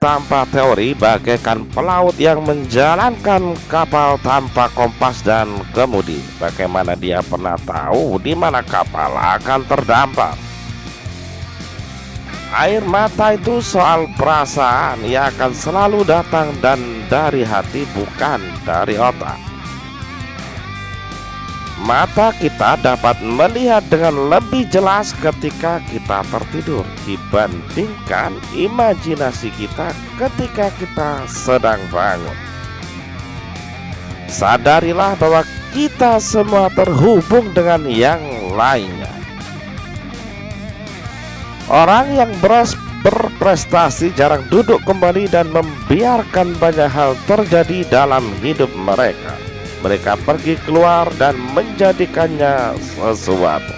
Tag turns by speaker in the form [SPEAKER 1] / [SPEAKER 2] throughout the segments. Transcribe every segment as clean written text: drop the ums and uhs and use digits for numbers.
[SPEAKER 1] tanpa teori, bagaikan pelaut yang menjalankan kapal tanpa kompas dan kemudi. Bagaimana dia pernah tahu di mana kapal akan terdampar? Air mata itu soal perasaan, ia akan selalu datang dan dari hati, bukan dari otak. Mata kita dapat melihat dengan lebih jelas ketika kita tertidur dibandingkan imajinasi kita ketika kita sedang bangun. Sadarilah bahwa kita semua terhubung dengan yang lainnya. Orang yang berprestasi jarang duduk kembali dan membiarkan banyak hal terjadi dalam hidup mereka. Mereka pergi keluar dan menjadikannya sesuatu.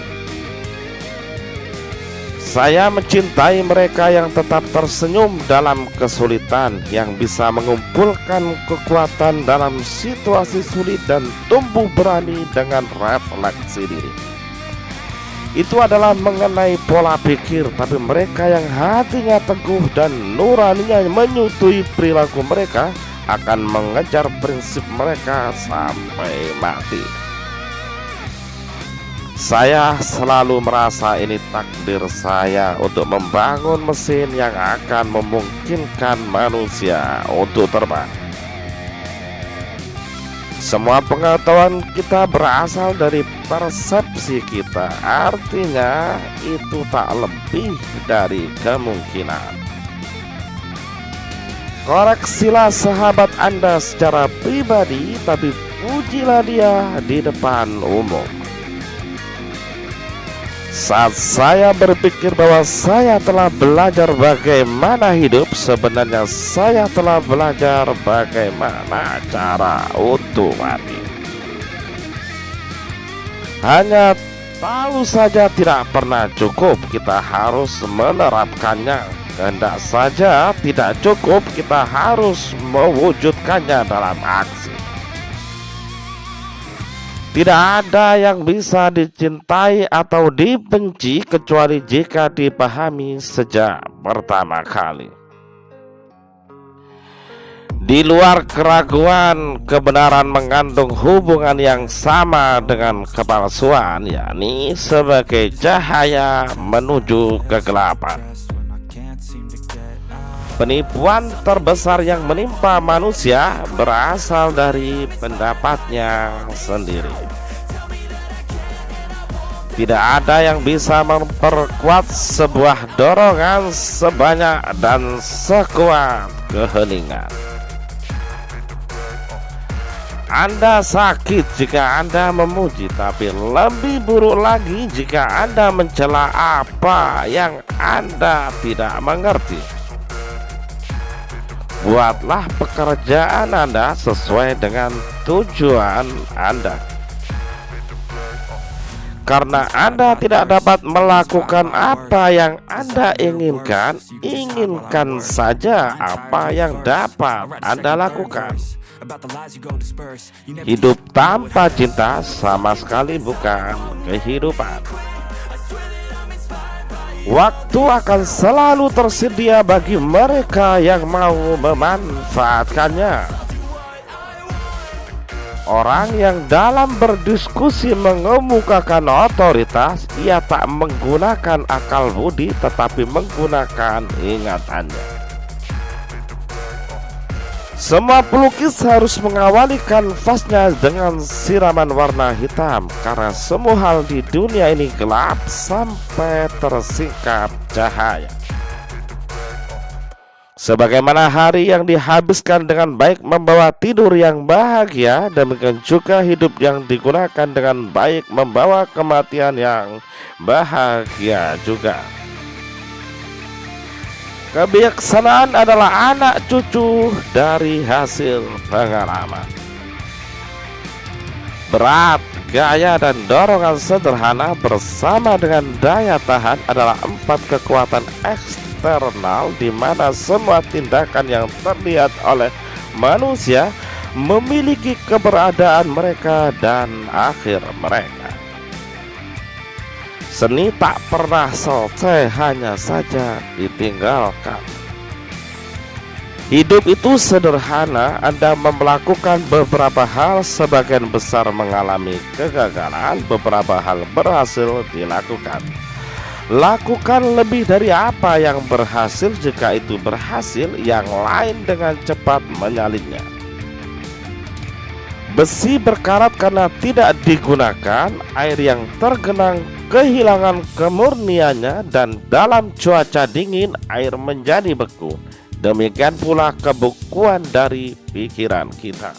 [SPEAKER 1] Saya mencintai mereka yang tetap tersenyum dalam kesulitan, yang bisa mengumpulkan kekuatan dalam situasi sulit dan tumbuh berani dengan refleksi diri. Itu adalah mengenai pola pikir, tapi mereka yang hatinya teguh dan nuraninya menyutui perilaku mereka akan mengejar prinsip mereka sampai mati. Saya selalu merasa ini takdir saya untuk membangun mesin yang akan memungkinkan manusia untuk terbang. Semua pengetahuan kita berasal dari persepsi kita, artinya itu tak lebih dari kemungkinan. Koreksilah sahabat Anda secara pribadi, tapi pujilah dia di depan umum. Saat saya berpikir bahwa saya telah belajar bagaimana hidup, sebenarnya saya telah belajar bagaimana cara untuk mati. Hanya tahu saja tidak pernah cukup, kita harus menerapkannya. Kehendak saja tidak cukup, kita harus mewujudkannya dalam aksi. Tidak ada yang bisa dicintai atau dibenci kecuali jika dipahami sejak pertama kali. Di luar keraguan, kebenaran mengandung hubungan yang sama dengan kepalsuan, yakni sebagai cahaya menuju kegelapan. Penipuan terbesar yang menimpa manusia berasal dari pendapatnya sendiri. Tidak ada yang bisa memperkuat sebuah dorongan sebanyak dan sekuat keheningan. Anda sakit jika Anda memuji, tapi lebih buruk lagi jika Anda mencela apa yang Anda tidak mengerti. Buatlah pekerjaan Anda sesuai dengan tujuan Anda. Karena Anda tidak dapat melakukan apa yang Anda inginkan, inginkan saja apa yang dapat Anda lakukan. Hidup tanpa cinta sama sekali bukan kehidupan. Waktu akan selalu tersedia bagi mereka yang mau memanfaatkannya. Orang yang dalam berdiskusi mengemukakan otoritas, ia tak menggunakan akal budi tetapi menggunakan ingatannya. Semua pelukis harus mengawali kanvasnya dengan siraman warna hitam, karena semua hal di dunia ini gelap sampai tersingkap cahaya. Sebagaimana hari yang dihabiskan dengan baik membawa tidur yang bahagia, demikian juga hidup yang digunakan dengan baik membawa kematian yang bahagia juga. Kebijaksanaan adalah anak cucu dari hasil pengalaman. Berat, gaya, dan dorongan sederhana bersama dengan daya tahan adalah 4 kekuatan eksternal di mana semua tindakan yang terlihat oleh manusia memiliki keberadaan mereka dan akhir mereka. Seni tak pernah selesai, hanya saja ditinggalkan. Hidup itu sederhana. Anda melakukan beberapa hal, sebagian besar mengalami kegagalan, beberapa hal berhasil dilakukan. Lakukan lebih dari apa yang berhasil. Jika itu berhasil, yang lain dengan cepat menyalinnya. Besi berkarat karena tidak digunakan, air yang tergenang kehilangan kemurniannya, dan dalam cuaca dingin air menjadi beku. Demikian pula kebekuan dari pikiran kita.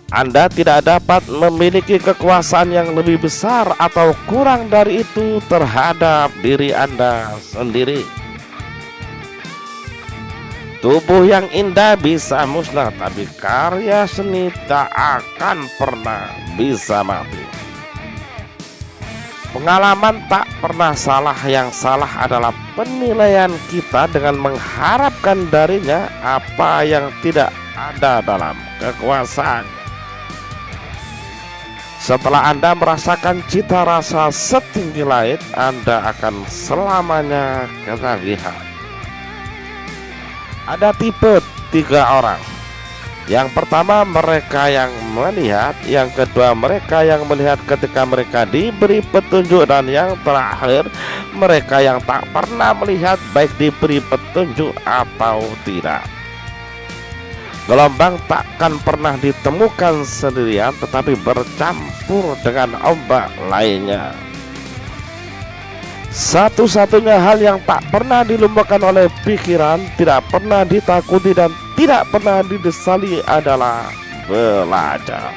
[SPEAKER 1] Anda tidak dapat memiliki kekuasaan yang lebih besar atau kurang dari itu terhadap diri Anda sendiri. Tubuh yang indah bisa musnah, tapi karya seni tak akan pernah bisa mati. Pengalaman tak pernah salah. Yang salah adalah penilaian kita dengan mengharapkan darinya apa yang tidak ada dalam kekuasaan. Setelah Anda merasakan cita rasa setinggi langit, Anda akan selamanya ketagihan. Ada tipe 3 orang. Yang pertama, mereka yang melihat. Yang kedua, mereka yang melihat ketika mereka diberi petunjuk. Dan yang terakhir, mereka yang tak pernah melihat, baik diberi petunjuk atau tidak. Gelombang takkan pernah ditemukan sendirian, tetapi bercampur dengan ombak lainnya. Satu-satunya hal yang tak pernah dilumpuhkan oleh pikiran, tidak pernah ditakuti dan tidak pernah didesali adalah belajar.